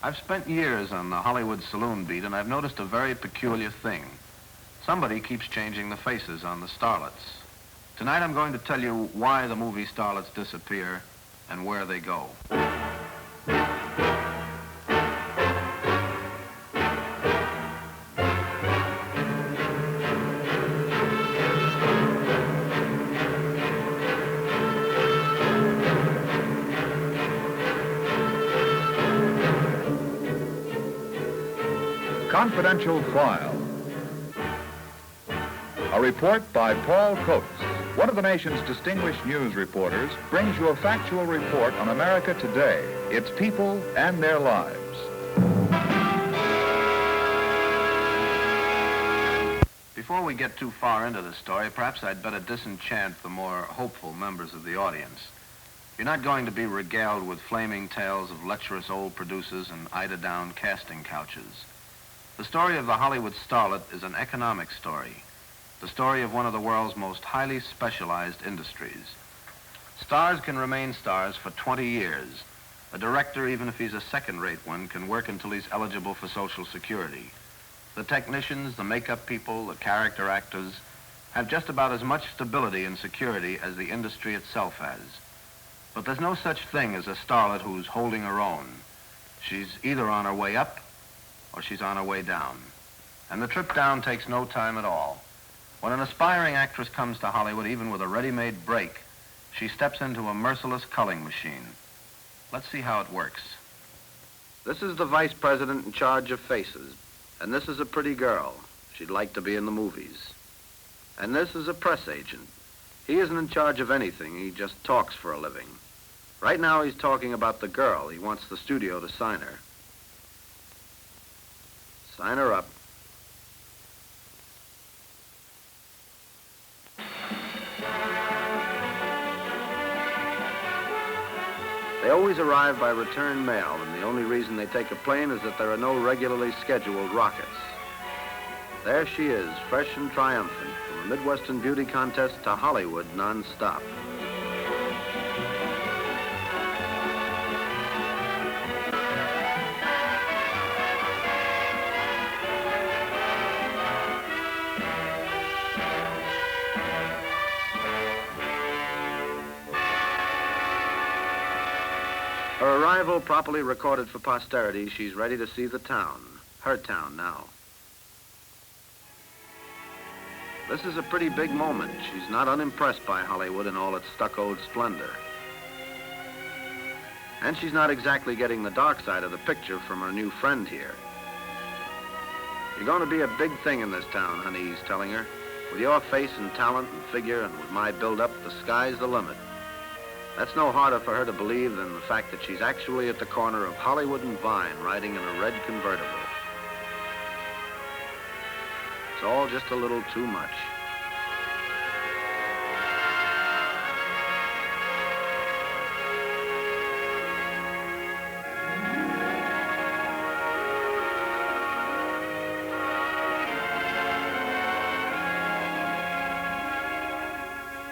I've spent years on the Hollywood saloon beat, and I've noticed a very peculiar thing. Somebody keeps changing the faces on the starlets. Tonight I'm going to tell you why the movie starlets disappear and where they go. Confidential File. A report by Paul Coates, one of the nation's distinguished news reporters, brings you a factual report on America today, its people and their lives. Before we get too far into the story, perhaps I'd better disenchant the more hopeful members of the audience. You're not going to be regaled with flaming tales of lecherous old producers and eider-down casting couches. The story of the Hollywood Starlet is an economic story, the story of one of the world's most highly specialized industries. Stars can remain stars for 20 years. A director, even if he's a second-rate one, can work until he's eligible for Social Security. The technicians, the makeup people, the character actors have just about as much stability and security as the industry itself has. But there's no such thing as a starlet who's holding her own. She's either on her way up or she's on her way down. And the trip down takes no time at all. When an aspiring actress comes to Hollywood, even with a ready-made break, she steps into a merciless culling machine. Let's see how it works. This is the vice president in charge of faces, and this is a pretty girl. She'd like to be in the movies. And this is a press agent. He isn't in charge of anything, he just talks for a living. Right now he's talking about the girl. He wants the studio to sign her. Sign her up. They always arrive by return mail, and the only reason they take a plane is that there are no regularly scheduled rockets. There she is, fresh and triumphant, from a Midwestern beauty contest to Hollywood non-stop. Her arrival properly recorded for posterity, she's ready to see the town. Her town now. This is a pretty big moment. She's not unimpressed by Hollywood in all its stuccoed splendor. And she's not exactly getting the dark side of the picture from her new friend here. You're going to be a big thing in this town, honey, he's telling her. With your face and talent and figure and with my build-up, the sky's the limit. That's no harder for her to believe than the fact that she's actually at the corner of Hollywood and Vine riding in a red convertible. It's all just a little too much.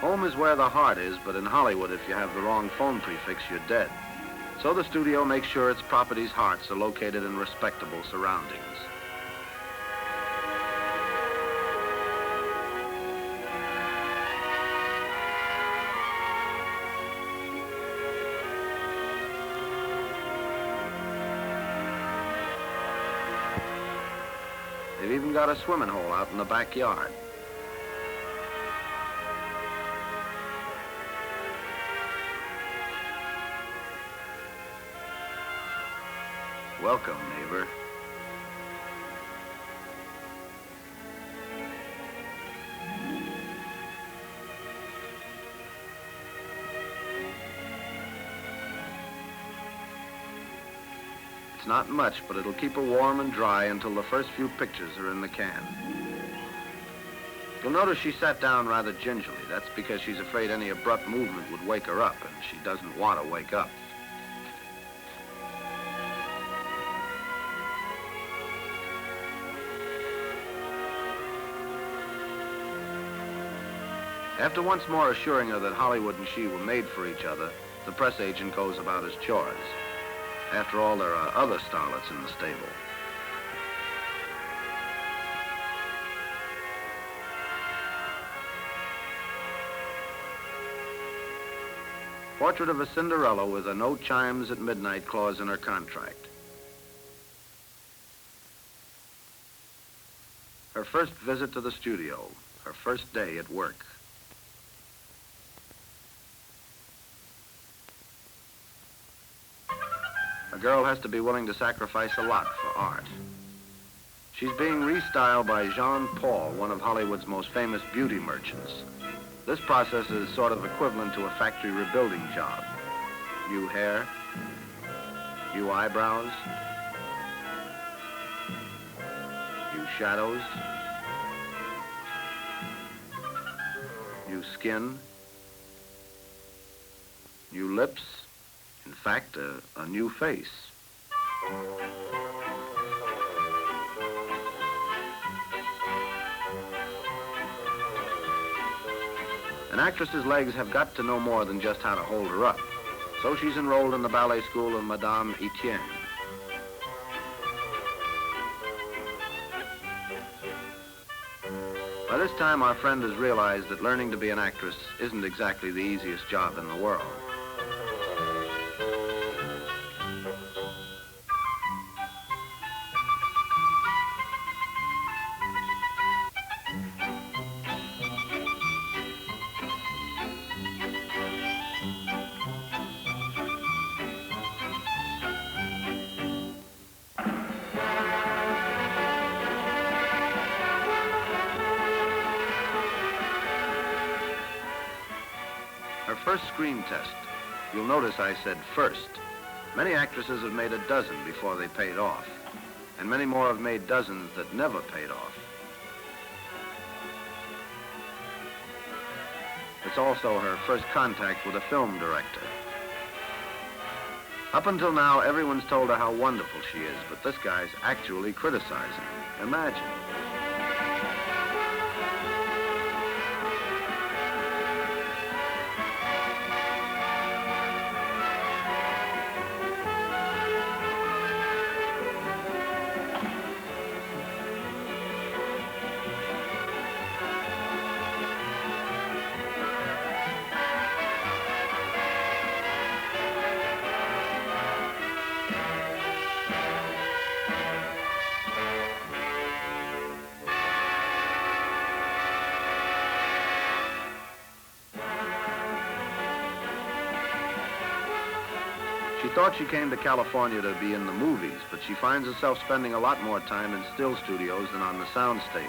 Home is where the heart is, but in Hollywood, if you have the wrong phone prefix, you're dead. So the studio makes sure its property's hearts are located in respectable surroundings. They've even got a swimming hole out in the backyard. Welcome, neighbor. It's not much, but it'll keep her warm and dry until the first few pictures are in the can. You'll notice she sat down rather gingerly. That's because she's afraid any abrupt movement would wake her up, and she doesn't want to wake up. After once more assuring her that Hollywood and she were made for each other, the press agent goes about his chores. After all, there are other starlets in the stable. Portrait of a Cinderella with a no chimes at midnight clause in her contract. Her first visit to the studio, her first day at work. A girl has to be willing to sacrifice a lot for art. She's being restyled by Jean Paul, one of Hollywood's most famous beauty merchants. This process is sort of equivalent to a factory rebuilding job. New hair, new eyebrows, new shadows, new skin, new lips, in fact, a new face. An actress's legs have got to know more than just how to hold her up. So she's enrolled in the ballet school of Madame Etienne. By this time, our friend has realized that learning to be an actress isn't exactly the easiest job in the world. Her first screen test. You'll notice I said first. Many actresses have made a dozen before they paid off, and many more have made dozens that never paid off. It's also her first contact with a film director. Up until now, everyone's told her how wonderful she is, but this guy's actually criticizing. Imagine. She thought she came to California to be in the movies, but she finds herself spending a lot more time in still studios than on the sound stage.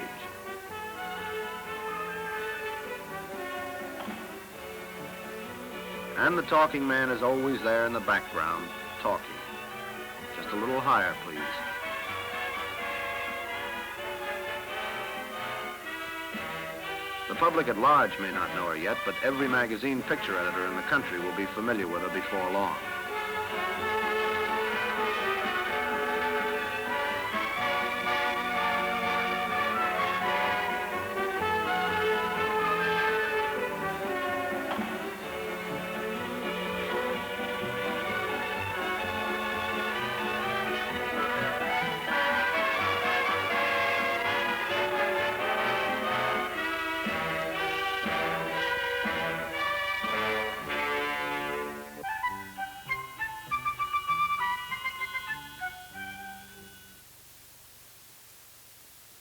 And the talking man is always there in the background, talking. Just a little higher, please. The public at large may not know her yet, but every magazine picture editor in the country will be familiar with her before long.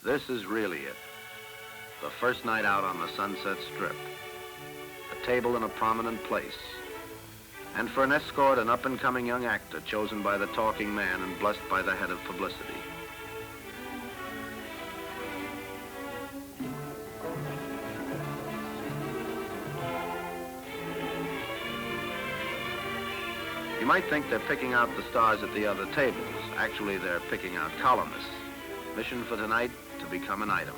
This is really it. The first night out on the Sunset Strip. A table in a prominent place. And for an escort, an up-and-coming young actor chosen by the talking man and blessed by the head of publicity. You might think they're picking out the stars at the other tables. Actually, they're picking out columnists. Mission for tonight, to become an item.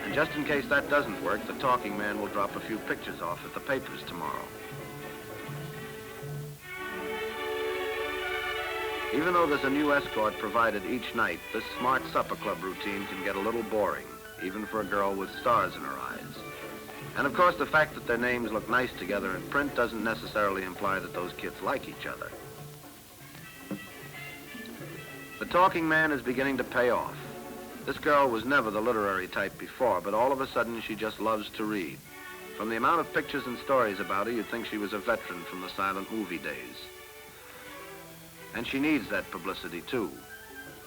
And just in case that doesn't work, the talking man will drop a few pictures off at the papers tomorrow. Even though there's a new escort provided each night, this smart supper club routine can get a little boring, even for a girl with stars in her eyes. And of course, the fact that their names look nice together in print doesn't necessarily imply that those kids like each other. The talking man is beginning to pay off. This girl was never the literary type before, but all of a sudden she just loves to read. From the amount of pictures and stories about her, you'd think she was a veteran from the silent movie days. And she needs that publicity, too.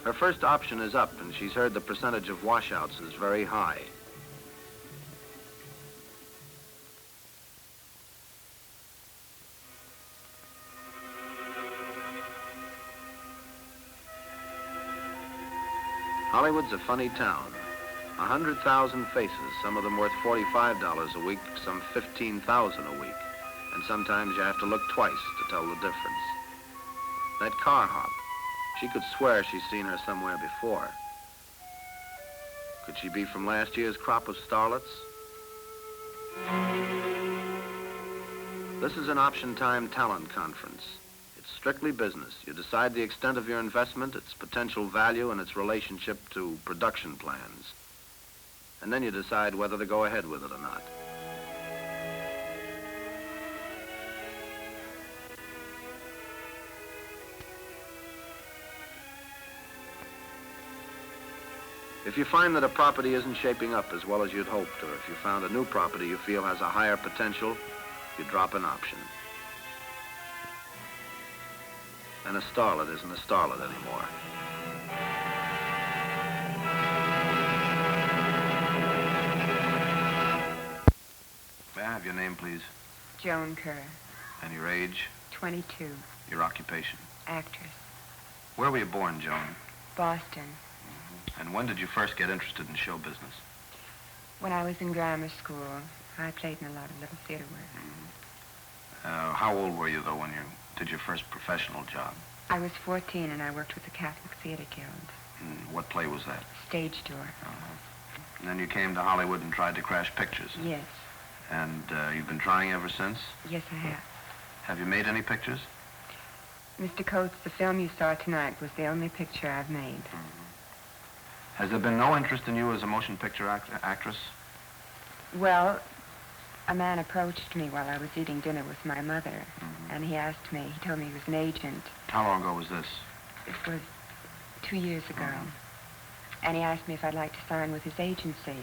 Her first option is up, and she's heard the percentage of washouts is very high. Hollywood's a funny town. 100,000 faces, some of them worth $45 a week, some $15,000 a week. And sometimes you have to look twice to tell the difference. That car hop, she could swear she's seen her somewhere before. Could she be from last year's crop of starlets? This is an option time talent conference. It's strictly business. You decide the extent of your investment, its potential value, and its relationship to production plans. And then you decide whether to go ahead with it or not. If you find that a property isn't shaping up as well as you'd hoped, or if you found a new property you feel has a higher potential, you drop an option. And a starlet isn't a starlet anymore. May I have your name, please? Joan Kerr. And your age? 22. Your occupation? Actress. Where were you born, Joan? Boston. And when did you first get interested in show business? When I was in grammar school, I played in a lot of little theater work. How old were you, though, when you did your first professional job? I was 14, and I worked with the Catholic Theater Guild. What play was that? Stage door. And then you came to Hollywood and tried to crash pictures? Yes. And you've been trying ever since? Yes, I have. Have you made any pictures? Mr. Coates, the film you saw tonight was the only picture I've made. Has there been no interest in you as a motion picture actress? Well, a man approached me while I was eating dinner with my mother, and he told me he was an agent. How long ago was this? It was 2 years ago. And he asked me if I'd like to sign with his agency.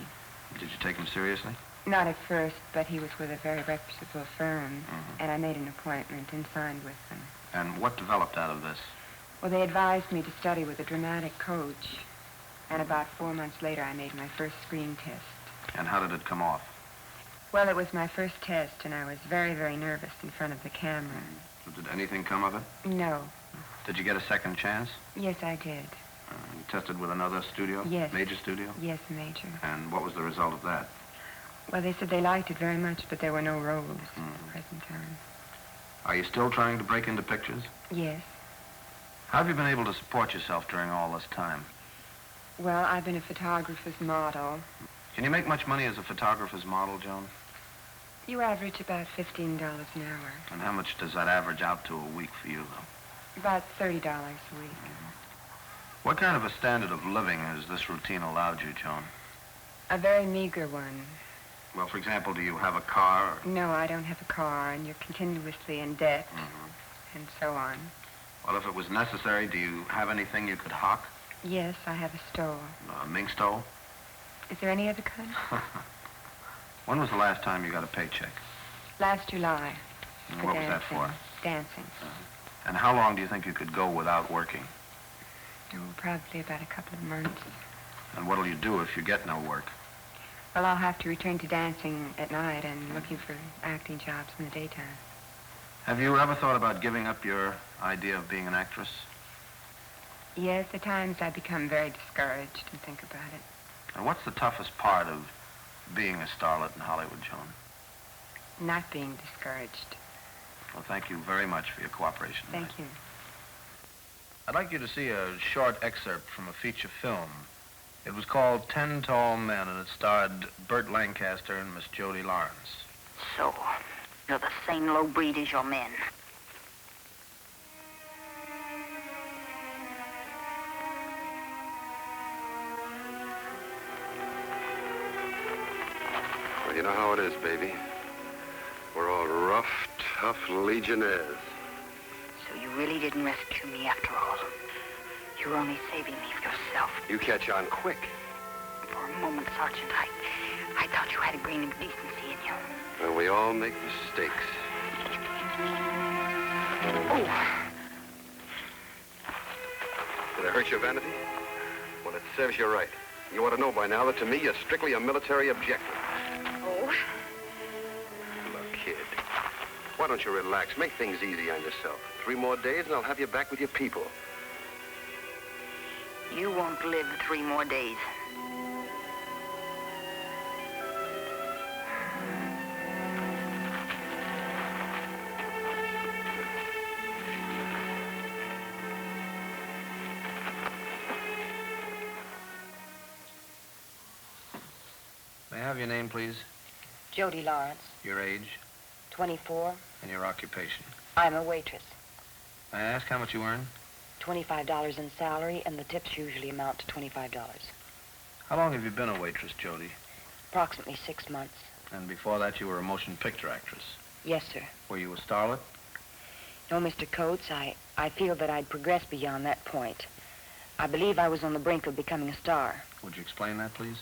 Did you take him seriously? Not at first, but he was with a very reputable firm, and I made an appointment and signed with them. And what developed out of this? Well, they advised me to study with a dramatic coach, and about 4 months later, I made my first screen test. And how did it come off? Well, it was my first test, and I was very, very nervous in front of the camera. Did anything come of it? No. Did you get a second chance? Yes, I did. You tested with another studio? Yes. Major studio? Yes, major. And what was the result of that? Well, they said they liked it very much, but there were no roles at the present time. Are you still trying to break into pictures? Yes. How have you been able to support yourself during all this time? Well, I've been a photographer's model. Can you make much money as a photographer's model, Joan? You average about $15 an hour. And how much does that average out to a week for you, though? About $30 a week. What kind of a standard of living has this routine allowed you, Joan? A very meager one. Well, for example, do you have a car? No, I don't have a car, and you're continuously in debt, and so on. Well, if it was necessary, do you have anything you could hawk? Yes, I have a stove. A mink stove? Is there any other kind? When was the last time you got a paycheck? Last July. And what was that for? Dancing. And how long do you think you could go without working? Oh, probably about a couple of months. And what'll you do if you get no work? Well, I'll have to return to dancing at night and looking for acting jobs in the daytime. Have you ever thought about giving up your idea of being an actress? Yes, at times I become very discouraged and think about it. And what's the toughest part of being a starlet in Hollywood, Joan? Not being discouraged. Well, thank you very much for your cooperation tonight. Thank you. I'd like you to see a short excerpt from a feature film. It was called 10 Tall Men, and it starred Burt Lancaster and Miss Jodie Lawrence. So, you're the same low breed as your men. Will You know how it is, baby. We're all rough, tough legionnaires. So you really didn't rescue me after all. You were only saving me for yourself. You catch on quick. For a moment, Sergeant, I thought you had a grain of decency in you. Well, we all make mistakes. Oh. Did I hurt your vanity? Well, it serves you right. You ought to know by now that to me, you're strictly a military objective. Oh? Look, kid, why don't you relax? Make things easy on yourself. 3 more days and I'll have you back with your people. You won't live 3 more days. May I have your name, please? Jodie Lawrence, Your age 24. and your occupation. I'm a waitress. May I ask how much you earn? $25 in salary, and the tips usually amount to $25. How long have you been a waitress, Jodie? Approximately 6 months. And before that, you were a motion picture actress. Yes, sir. Were you a starlet? No, Mr. Coates, I feel that I'd progressed beyond that point. I believe I was on the brink of becoming a star. Would you explain that, please?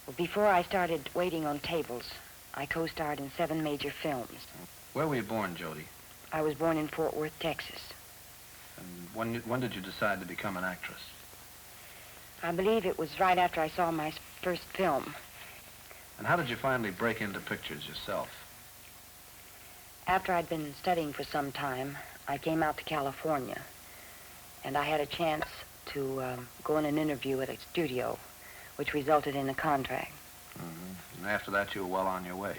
Well, before I started waiting on tables, I co-starred in 7 major films. Where were you born, Jodie? I was born in Fort Worth, Texas. And when did you decide to become an actress? I believe it was right after I saw my first film. And how did you finally break into pictures yourself? After I'd been studying for some time, I came out to California, and I had a chance to go in an interview at a studio, which resulted in a contract. Mm-hmm. And after that, you were well on your way.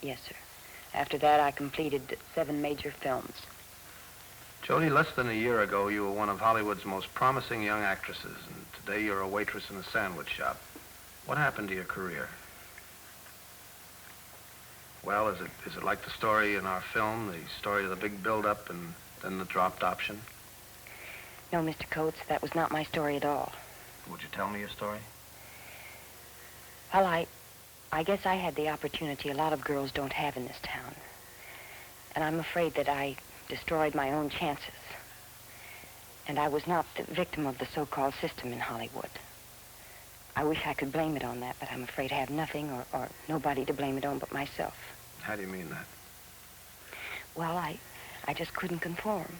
Yes, sir. After that, I completed 7 major films. Jodie, less than a year ago, you were one of Hollywood's most promising young actresses, and today you're a waitress in a sandwich shop. What happened to your career? Well, is it like the story in our film, the story of the big build-up and then the dropped option? No, Mr. Coates, that was not my story at all. Would you tell me your story? Well, I guess I had the opportunity a lot of girls don't have in this town. And I'm afraid that I destroyed my own chances. And I was not the victim of the so-called system in Hollywood. I wish I could blame it on that, but I'm afraid I have nothing or nobody to blame it on but myself. How do you mean that? Well, I just couldn't conform.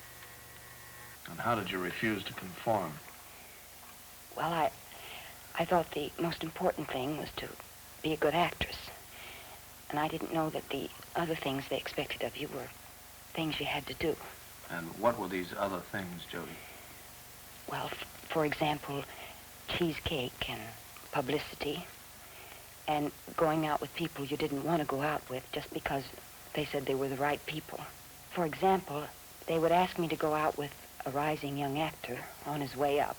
And how did you refuse to conform? Well, I thought the most important thing was to be a good actress. And I didn't know that the other things they expected of you were things you had to do. And what were these other things, Jodie? Well, for example, cheesecake and publicity and going out with people you didn't want to go out with just because they said they were the right people. For example, they would ask me to go out with a rising young actor on his way up.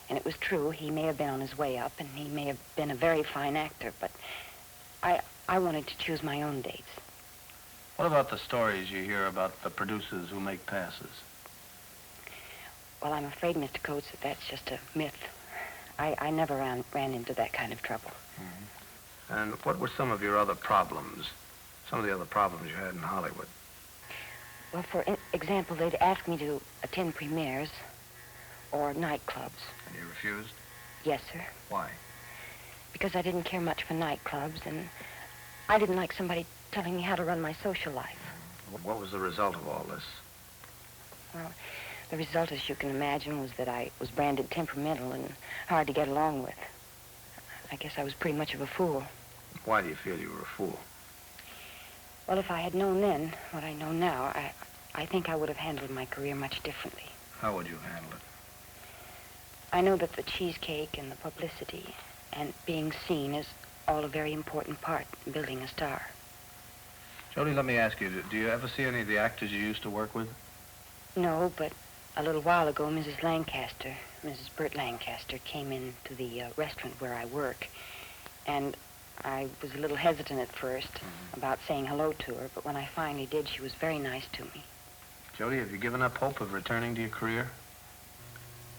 And it was true, he may have been on his way up and he may have been a very fine actor, but I wanted to choose my own dates. What about the stories you hear about the producers who make passes? Well, I'm afraid, Mr. Coates, that that's just a myth. I never ran into that kind of trouble. Mm-hmm. And what were some of your other problems? Some of the other problems you had in Hollywood? Well, for example, they'd ask me to attend premieres or nightclubs. And you refused? Yes, sir. Why? Because I didn't care much for nightclubs, and I didn't like somebody telling me how to run my social life. What was the result of all this? Well, the result, as you can imagine, was that I was branded temperamental and hard to get along with. I guess I was pretty much of a fool. Why do you feel you were a fool? Well, if I had known then what I know now, I think I would have handled my career much differently. How would you handle it? I know that the cheesecake and the publicity and being seen is all a very important part in building a star. Jodie, let me ask you, do you ever see any of the actors you used to work with? No, but a little while ago, Mrs. Burt Lancaster, came into the restaurant where I work, and I was a little hesitant at first about saying hello to her, but when I finally did, she was very nice to me. Jodie, have you given up hope of returning to your career?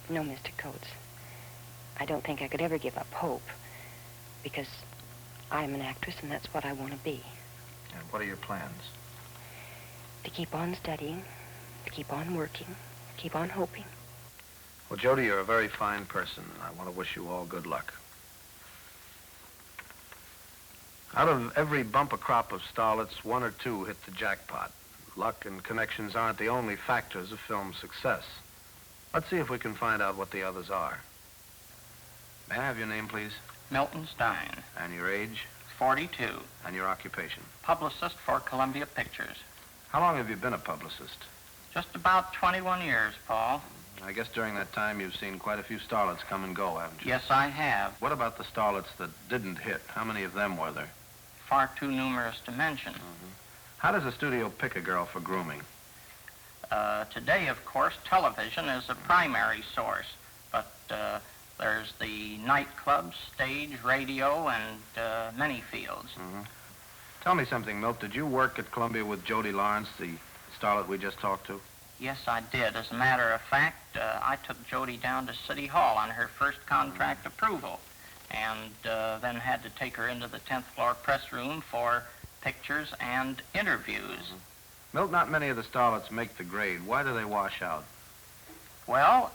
No, Mr. Coates. I don't think I could ever give up hope, because I'm an actress, and that's what I want to be. And what are your plans? To keep on studying, to keep on working, keep on hoping. Well, Jodie, you're a very fine person, and I want to wish you all good luck. Out of every bumper crop of starlets, one or two hit the jackpot. Luck and connections aren't the only factors of film success. Let's see if we can find out what the others are. May I have your name, please? Milton Stein, And your age? 42, And your occupation? publicist for Columbia Pictures. How long have you been a publicist? Just about 21 years, Paul. I guess during that time you've seen quite a few starlets come and go, haven't you? Yes, I have. What about the starlets that didn't hit? How many of them were there? Far too numerous to mention. How does a studio pick a girl for grooming? Today, of course, television is a primary source, but there's the nightclubs, stage, radio, and many fields. Tell me something, Milt. Did you work at Columbia with Jodie Lawrence, the starlet we just talked to? Yes, I did. As a matter of fact, I took Jodie down to City Hall on her first contract approval, and then had to take her into the 10th floor press room for pictures and interviews. Milt, not many of the starlets make the grade. Why do they wash out? Well,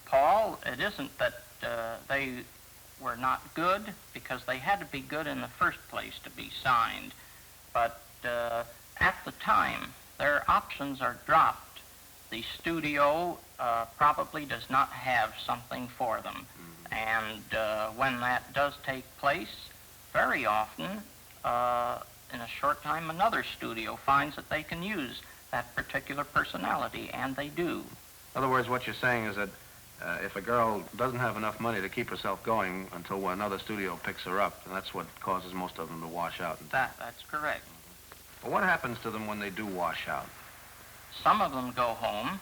Paul, it isn't that they were not good, because they had to be good in the first place to be signed. But at the time, their options are dropped. The studio probably does not have something for them. And when that does take place, very often, in a short time, another studio finds that they can use that particular personality, and they do. In other words, what you're saying is that if a girl doesn't have enough money to keep herself going until another studio picks her up, and that's what causes most of them to wash out. That's correct. Well, what happens to them when they do wash out? Some of them go home,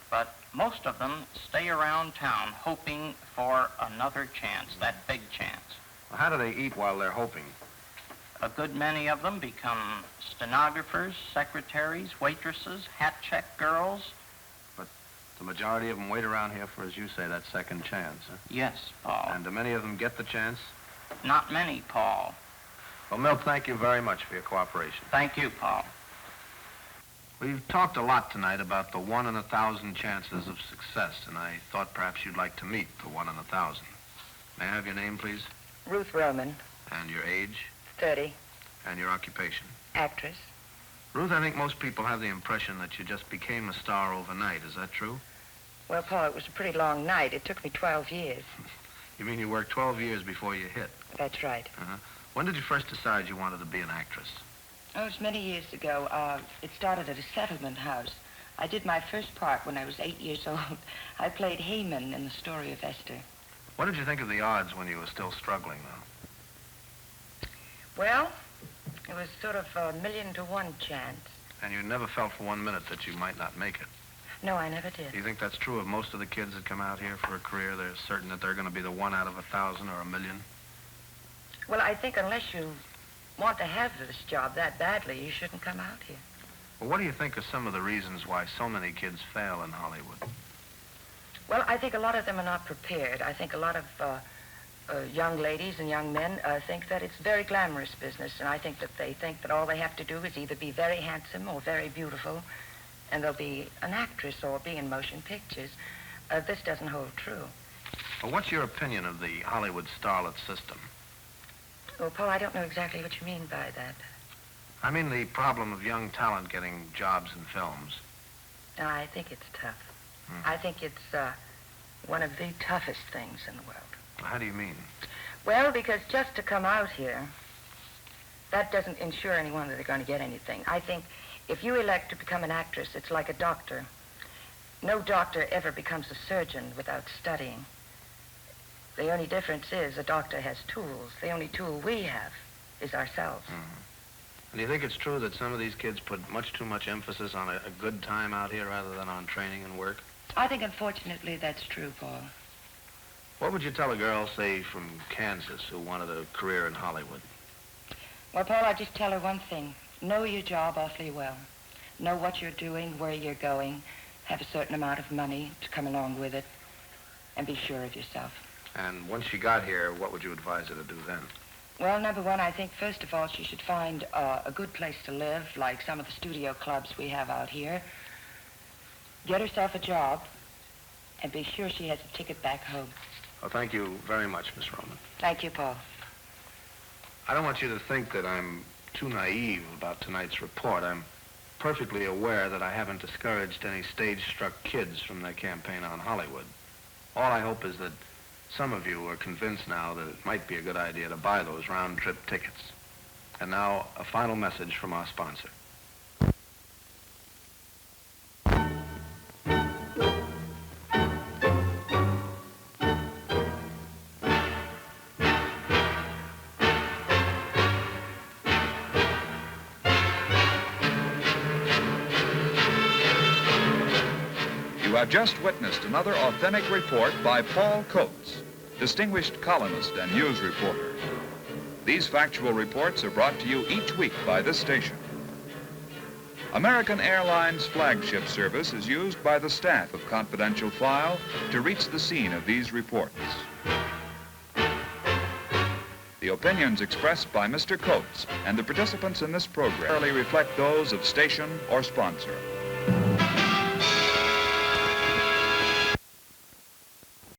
but most of them stay around town hoping for another chance, that big chance. Well, how do they eat while they're hoping? A good many of them become stenographers, secretaries, waitresses, hat check girls. But the majority of them wait around here for, as you say, that second chance, huh? Yes, Paul. And do many of them get the chance? Not many, Paul. Well, Milt, thank you very much for your cooperation. Thank you, Paul. We've talked a lot tonight about the 1 in 1,000 chances of success, and I thought perhaps you'd like to meet the 1 in 1,000. May I have your name, please? Ruth Roman, And your age? 30, And your occupation? actress. Ruth, I think most people have the impression that you just became a star overnight. Is that true? Well, Paul, it was a pretty long night. It took me 12 years. You mean you worked 12 years before you hit? That's right. When did you first decide you wanted to be an actress? Oh, it was many years ago. It started at a settlement house. I did my first part when I was 8 years old. I played Haman in the story of Esther. What did you think of the odds when you were still struggling, though? Well, it was sort of a 1,000,000 to 1 chance. And you never felt for 1 minute that you might not make it? No, I never did. Do you think that's true of most of the kids that come out here for a career? They're certain that they're going to be the 1 out of 1,000 or 1,000,000? Well, I think unless you want to have this job that badly, you shouldn't come out here. Well, what do you think are some of the reasons why so many kids fail in Hollywood? Well, I think a lot of them are not prepared. I think a lot of young ladies and young men think that it's a very glamorous business, and I think that they think that all they have to do is either be very handsome or very beautiful, and they'll be an actress or be in motion pictures. This doesn't hold true. Well, what's your opinion of the Hollywood Starlet system? Well, Paul, I don't know exactly what you mean by that. I mean the problem of young talent getting jobs in films. I think it's tough. I think it's one of the toughest things in the world. How do you mean? Well, because just to come out here, that doesn't ensure anyone that they're going to get anything. I think if you elect to become an actress, it's like a doctor. No doctor ever becomes a surgeon without studying. The only difference is a doctor has tools. The only tool we have is ourselves. And do you think it's true that some of these kids put much too much emphasis on a good time out here rather than on training and work? I think, unfortunately, that's true, Paul. What would you tell a girl, say, from Kansas who wanted a career in Hollywood? Well, Paul, I'd just tell her one thing. Know your job awfully well. Know what you're doing, where you're going, have a certain amount of money to come along with it, and be sure of yourself. And once she got here, what would you advise her to do then? Well, number one, I think, first of all, she should find a good place to live, like some of the studio clubs we have out here. Get herself a job, and be sure she has a ticket back home. Well, thank you very much, Miss Roman. Thank you, Paul. I don't want you to think that I'm too naive about tonight's report. I'm perfectly aware that I haven't discouraged any stage-struck kids from their campaign on Hollywood. All I hope is that some of you are convinced now that it might be a good idea to buy those round-trip tickets. And now, a final message from our sponsor. You have just witnessed another authentic report by Paul Coates, distinguished columnist and news reporter. These factual reports are brought to you each week by this station. American Airlines flagship service is used by the staff of Confidential File to reach the scene of these reports. The opinions expressed by Mr. Coates and the participants in this program rarely reflect those of station or sponsor.